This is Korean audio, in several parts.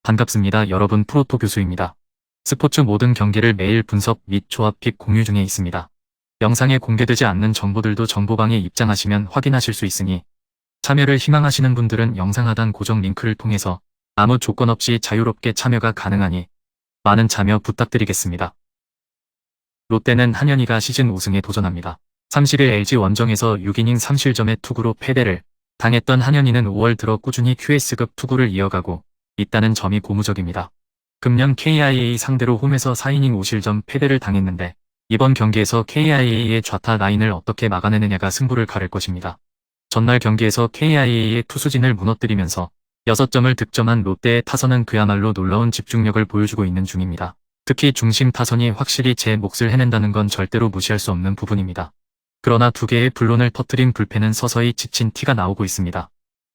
반갑습니다. 여러분, 프로토 교수입니다. 스포츠 모든 경기를 매일 분석 및 조합 픽 공유 중에 있습니다. 영상에 공개되지 않는 정보들도 정보방에 입장하시면 확인하실 수 있으니 참여를 희망하시는 분들은 영상 하단 고정 링크를 통해서 아무 조건 없이 자유롭게 참여가 가능하니 많은 참여 부탁드리겠습니다. 롯데는 한현희가 시즌 우승에 도전합니다. 30일 LG 원정에서 6이닝 3실점의 투구로 패배를 당했던 한현희는 5월 들어 꾸준히 QS급 투구를 이어가고 있다는 점이 고무적입니다. 금년 KIA 상대로 홈에서 4이닝 5실점 패배를 당했는데 이번 경기에서 KIA의 좌타 라인을 어떻게 막아내느냐가 승부를 가를 것입니다. 전날 경기에서 KIA의 투수진을 무너뜨리면서 6점을 득점한 롯데의 타선은 그야말로 놀라운 집중력을 보여주고 있는 중입니다. 특히 중심 타선이 확실히 제 몫을 해낸다는 건 절대로 무시할 수 없는 부분입니다. 그러나 두 개의 블론을 터뜨린 불펜은 서서히 지친 티가 나오고 있습니다.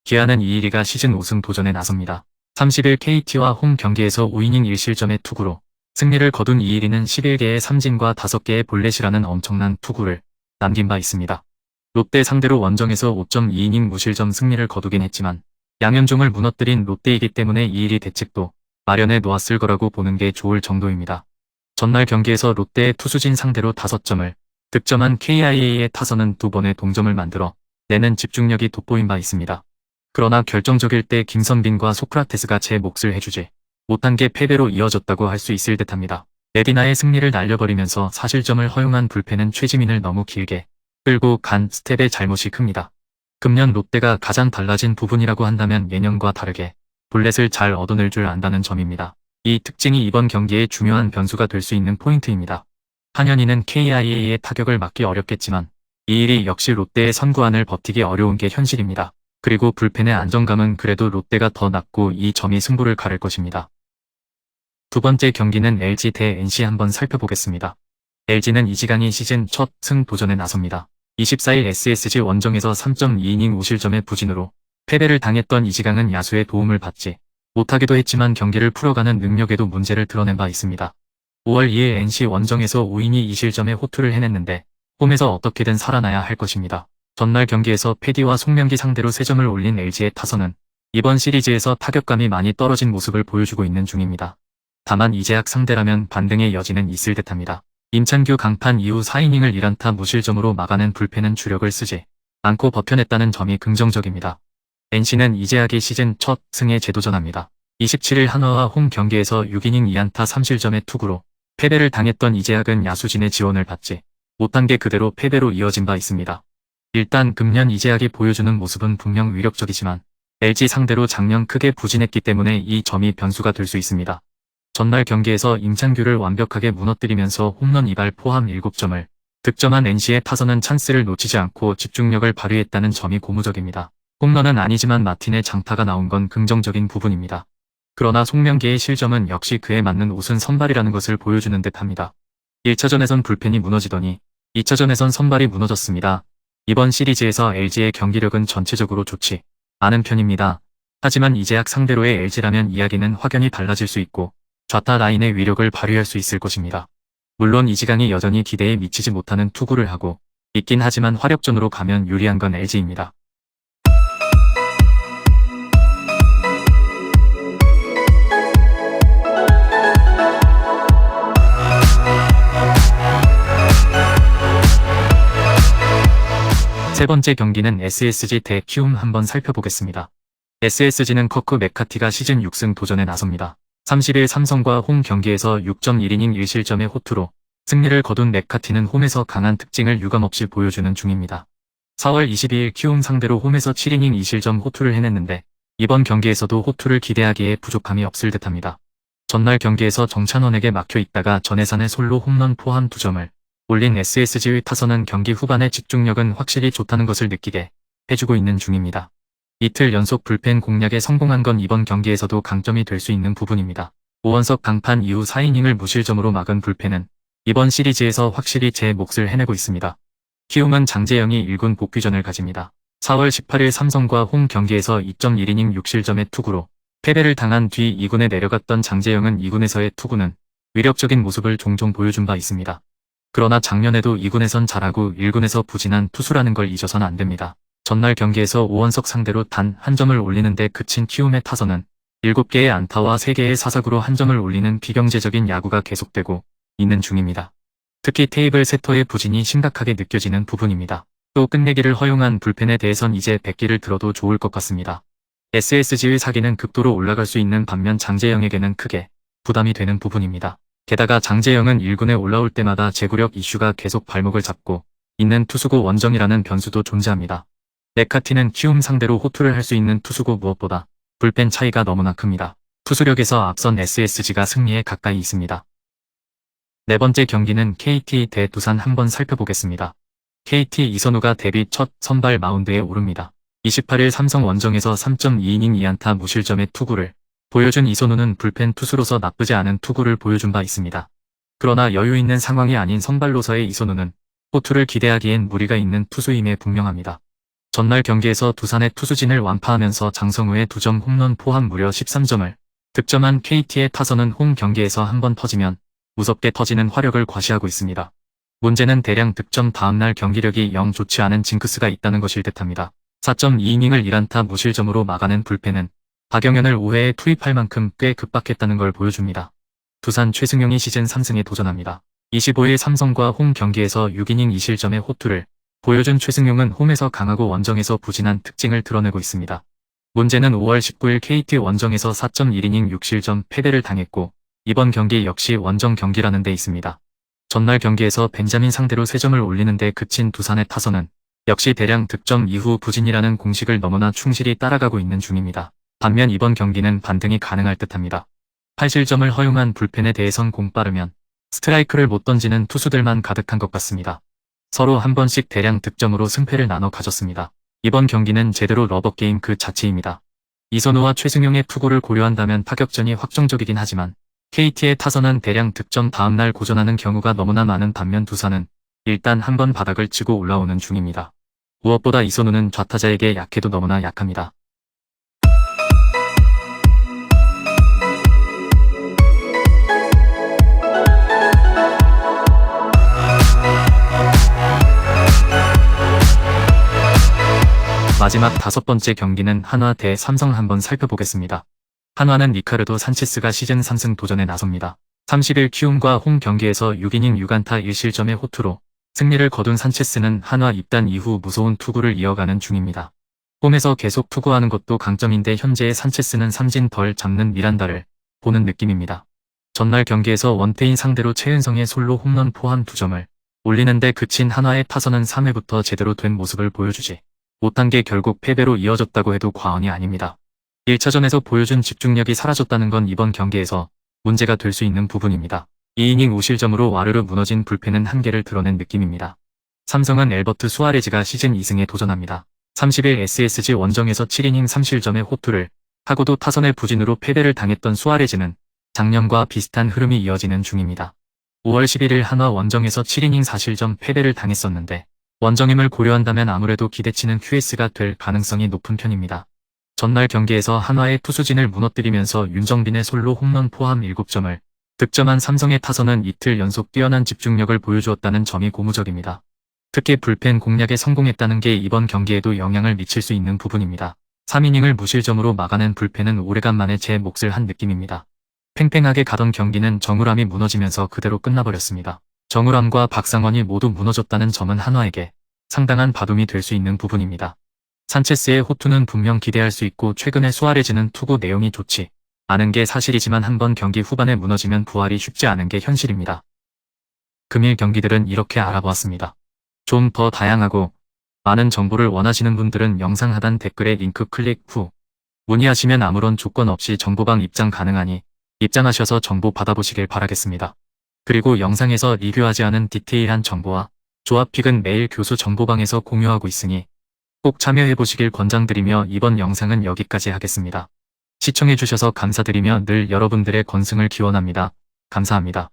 기아는 이일이가 시즌 우승 도전에 나섭니다. 30일 KT와 홈 경기에서 5이닝 1실점의 투구로 승리를 거둔 이일이는 11개의 삼진과 5개의 볼넷이라는 엄청난 투구를 남긴 바 있습니다. 롯데 상대로 원정에서 5.2이닝 무실점 승리를 거두긴 했지만 양현종을 무너뜨린 롯데이기 때문에 이일이 대책도 마련해 놓았을 거라고 보는 게 좋을 정도입니다. 전날 경기에서 롯데의 투수진 상대로 5점을 득점한 KIA의 타선은 2번의 동점을 만들어 내는 집중력이 돋보인 바 있습니다. 그러나 결정적일 때 김선빈과 소크라테스가 제 몫을 해주지 못한 게 패배로 이어졌다고 할 수 있을 듯합니다. 레디나의 승리를 날려버리면서 4실점을 허용한 불펜은 최지민을 너무 길게 끌고 간 스텝의 잘못이 큽니다. 금년 롯데가 가장 달라진 부분이라고 한다면 예년과 다르게 볼넷을 잘 얻어낼 줄 안다는 점입니다. 이 특징이 이번 경기에 중요한 변수가 될 수 있는 포인트입니다. 한현희는 KIA의 타격을 막기 어렵겠지만 이일이 역시 롯데의 선구안을 버티기 어려운 게 현실입니다. 그리고 불펜의 안정감은 그래도 롯데가 더 낮고 이 점이 승부를 가를 것입니다. 두 번째 경기는 LG 대 NC 한번 살펴보겠습니다. LG는 이지강이 시즌 첫 승 도전에 나섭니다. 24일 SSG 원정에서 3.2이닝 5실점의 부진으로 패배를 당했던 이지강은 야수의 도움을 받지 못하기도 했지만 경기를 풀어가는 능력에도 문제를 드러낸 바 있습니다. 5월 2일 NC 원정에서 5이닝 2실점의 호투를 해냈는데 홈에서 어떻게든 살아나야 할 것입니다. 전날 경기에서 패디와 송명기 상대로 3점을 올린 LG의 타선은 이번 시리즈에서 타격감이 많이 떨어진 모습을 보여주고 있는 중입니다. 다만 이재학 상대라면 반등의 여지는 있을 듯합니다. 임찬규 강판 이후 4이닝을 1안타 무실점으로 막아낸 불펜은 주력을 쓰지 않고 버텨냈다는 점이 긍정적입니다. NC는 이재학이 시즌 첫 승에 재도전합니다. 27일 한화와 홈 경기에서 6이닝 2안타 3실점의 투구로 패배를 당했던 이재학은 야수진의 지원을 받지 못한 게 그대로 패배로 이어진 바 있습니다. 일단 금년 이재학이 보여주는 모습은 분명 위력적이지만 LG 상대로 작년 크게 부진했기 때문에 이 점이 변수가 될 수 있습니다. 전날 경기에서 임찬규를 완벽하게 무너뜨리면서 홈런 2발 포함 7점을 득점한 NC의 타선은 찬스를 놓치지 않고 집중력을 발휘했다는 점이 고무적입니다. 홈런은 아니지만 마틴의 장타가 나온 건 긍정적인 부분입니다. 그러나 송명기의 실점은 역시 그에 맞는 우승 선발이라는 것을 보여주는 듯합니다. 1차전에선 불펜이 무너지더니 2차전에선 선발이 무너졌습니다. 이번 시리즈에서 LG의 경기력은 전체적으로 좋지 않은 편입니다. 하지만 이재학 상대로의 LG라면 이야기는 확연히 달라질 수 있고 좌타 라인의 위력을 발휘할 수 있을 것입니다. 물론 이지강이 여전히 기대에 미치지 못하는 투구를 하고 있긴 하지만 화력전으로 가면 유리한 건 LG입니다. 세 번째 경기는 SSG 대 키움 한번 살펴보겠습니다. SSG는 커크 맥카티가 시즌 6승 도전에 나섭니다. 30일 삼성과 홈 경기에서 6.1이닝 1실점의 호투로 승리를 거둔 맥카티는 홈에서 강한 특징을 유감없이 보여주는 중입니다. 4월 22일 키움 상대로 홈에서 7이닝 2실점 호투를 해냈는데 이번 경기에서도 호투를 기대하기에 부족함이 없을 듯합니다. 전날 경기에서 정찬원에게 막혀 있다가 전해산의 솔로 홈런 포함 2점을 올린 SSG의 타선은 경기 후반의 집중력은 확실히 좋다는 것을 느끼게 해주고 있는 중입니다. 이틀 연속 불펜 공략에 성공한 건 이번 경기에서도 강점이 될 수 있는 부분입니다. 오원석 강판 이후 4이닝을 무실점으로 막은 불펜은 이번 시리즈에서 확실히 제 몫을 해내고 있습니다. 키움은 장재영이 1군 복귀전을 가집니다. 4월 18일 삼성과 홈 경기에서 2.1이닝 6실점의 투구로 패배를 당한 뒤 2군에 내려갔던 장재영은 2군에서의 투구는 위력적인 모습을 종종 보여준 바 있습니다. 그러나 작년에도 2군에선 잘하고 1군에서 부진한 투수라는 걸 잊어선 안 됩니다. 전날 경기에서 오원석 상대로 단 한 점을 올리는데 그친 키움의 타선은 7개의 안타와 3개의 사사구로 한 점을 올리는 비경제적인 야구가 계속되고 있는 중입니다. 특히 테이블 세터의 부진이 심각하게 느껴지는 부분입니다. 또 끝내기를 허용한 불펜에 대해선 이제 100기를 들어도 좋을 것 같습니다. SSG의 사기는 극도로 올라갈 수 있는 반면 장재영에게는 크게 부담이 되는 부분입니다. 게다가 장재영은 1군에 올라올 때마다 제구력 이슈가 계속 발목을 잡고 있는 투수고 원정이라는 변수도 존재합니다. 메카티는 키움 상대로 호투를 할 수 있는 투수고 무엇보다 불펜 차이가 너무나 큽니다. 투수력에서 앞선 SSG가 승리에 가까이 있습니다. 네 번째 경기는 KT 대 두산 한번 살펴보겠습니다. KT 이선우가 데뷔 첫 선발 마운드에 오릅니다. 28일 삼성 원정에서 3.2이닝 2안타 무실점의 투구를 보여준 이선우는 불펜 투수로서 나쁘지 않은 투구를 보여준 바 있습니다. 그러나 여유 있는 상황이 아닌 선발로서의 이선우는 호투를 기대하기엔 무리가 있는 투수임에 분명합니다. 전날 경기에서 두산의 투수진을 완파하면서 장성우의 2점 홈런 포함 무려 13점을 득점한 KT의 타선은 홈 경기에서 한번 터지면 무섭게 터지는 화력을 과시하고 있습니다. 문제는 대량 득점 다음날 경기력이 영 좋지 않은 징크스가 있다는 것일 듯합니다. 4.2이닝을 1안타 무실점으로 막아낸 불펜은 박영현을 5회에 투입할 만큼 꽤 급박했다는 걸 보여줍니다. 두산 최승용이 시즌 3승에 도전합니다. 25일 삼성과 홈 경기에서 6이닝 2실점의 호투를 보여준 최승용은 홈에서 강하고 원정에서 부진한 특징을 드러내고 있습니다. 문제는 5월 19일 KT 원정에서 4.1이닝 6실점 패배를 당했고 이번 경기 역시 원정 경기라는 데 있습니다. 전날 경기에서 벤자민 상대로 3점을 올리는데 그친 두산의 타선은 역시 대량 득점 이후 부진이라는 공식을 너무나 충실히 따라가고 있는 중입니다. 반면 이번 경기는 반등이 가능할 듯합니다. 8실점을 허용한 불펜에 대해선 공 빠르면 스트라이크를 못 던지는 투수들만 가득한 것 같습니다. 서로 한 번씩 대량 득점으로 승패를 나눠 가졌습니다. 이번 경기는 제대로 러버게임 그 자체입니다. 이선우와 최승용의 투구를 고려한다면 타격전이 확정적이긴 하지만 KT의 타선은 대량 득점 다음날 고전하는 경우가 너무나 많은 반면 두산은 일단 한번 바닥을 치고 올라오는 중입니다. 무엇보다 이선우는 좌타자에게 약해도 너무나 약합니다. 마지막 5번째 경기는 한화 대 삼성 한번 살펴보겠습니다. 한화는 리카르도 산체스가 시즌 3승 도전에 나섭니다. 30일 키움과 홈 경기에서 6이닝 6안타 1실점의 호투로 승리를 거둔 산체스는 한화 입단 이후 무서운 투구를 이어가는 중입니다. 홈에서 계속 투구하는 것도 강점인데 현재의 산체스는 삼진 덜 잡는 미란다를 보는 느낌입니다. 전날 경기에서 원태인 상대로 최은성의 솔로 홈런 포함 2점을 올리는데 그친 한화의 타선은 3회부터 제대로 된 모습을 보여주지 못한 게 결국 패배로 이어졌다고 해도 과언이 아닙니다. 1차전에서 보여준 집중력이 사라졌다는 건 이번 경기에서 문제가 될 수 있는 부분입니다. 2이닝 5실점으로 와르르 무너진 불펜은 한계를 드러낸 느낌입니다. 삼성은 엘버트 수아레즈가 시즌 2승에 도전합니다. 30일 SSG 원정에서 7이닝 3실점의 호투를 하고도 타선의 부진으로 패배를 당했던 수아레즈는 작년과 비슷한 흐름이 이어지는 중입니다. 5월 11일 한화 원정에서 7이닝 4실점 패배를 당했었는데 원정임을 고려한다면 아무래도 기대치는 QS가 될 가능성이 높은 편입니다. 전날 경기에서 한화의 투수진을 무너뜨리면서 윤정빈의 솔로 홈런 포함 7점을 득점한 삼성의 타선은 이틀 연속 뛰어난 집중력을 보여주었다는 점이 고무적입니다. 특히 불펜 공략에 성공했다는 게 이번 경기에도 영향을 미칠 수 있는 부분입니다. 3이닝을 무실점으로 막아낸 불펜은 오래간만에 제 몫을 한 느낌입니다. 팽팽하게 가던 경기는 정우람이 무너지면서 그대로 끝나버렸습니다. 정우람과 박상원이 모두 무너졌다는 점은 한화에게 상당한 바둠이 될 수 있는 부분입니다. 산체스의 호투는 분명 기대할 수 있고 최근에 수아레즈는 투구 내용이 좋지 않은 게 사실이지만 한번 경기 후반에 무너지면 부활이 쉽지 않은 게 현실입니다. 금일 경기들은 이렇게 알아보았습니다. 좀 더 다양하고 많은 정보를 원하시는 분들은 영상 하단 댓글에 링크 클릭 후 문의하시면 아무런 조건 없이 정보방 입장 가능하니 입장하셔서 정보 받아보시길 바라겠습니다. 그리고 영상에서 리뷰하지 않은 디테일한 정보와 조합픽은 매일 교수 정보방에서 공유하고 있으니 꼭 참여해보시길 권장드리며 이번 영상은 여기까지 하겠습니다. 시청해주셔서 감사드리며 늘 여러분들의 건승을 기원합니다. 감사합니다.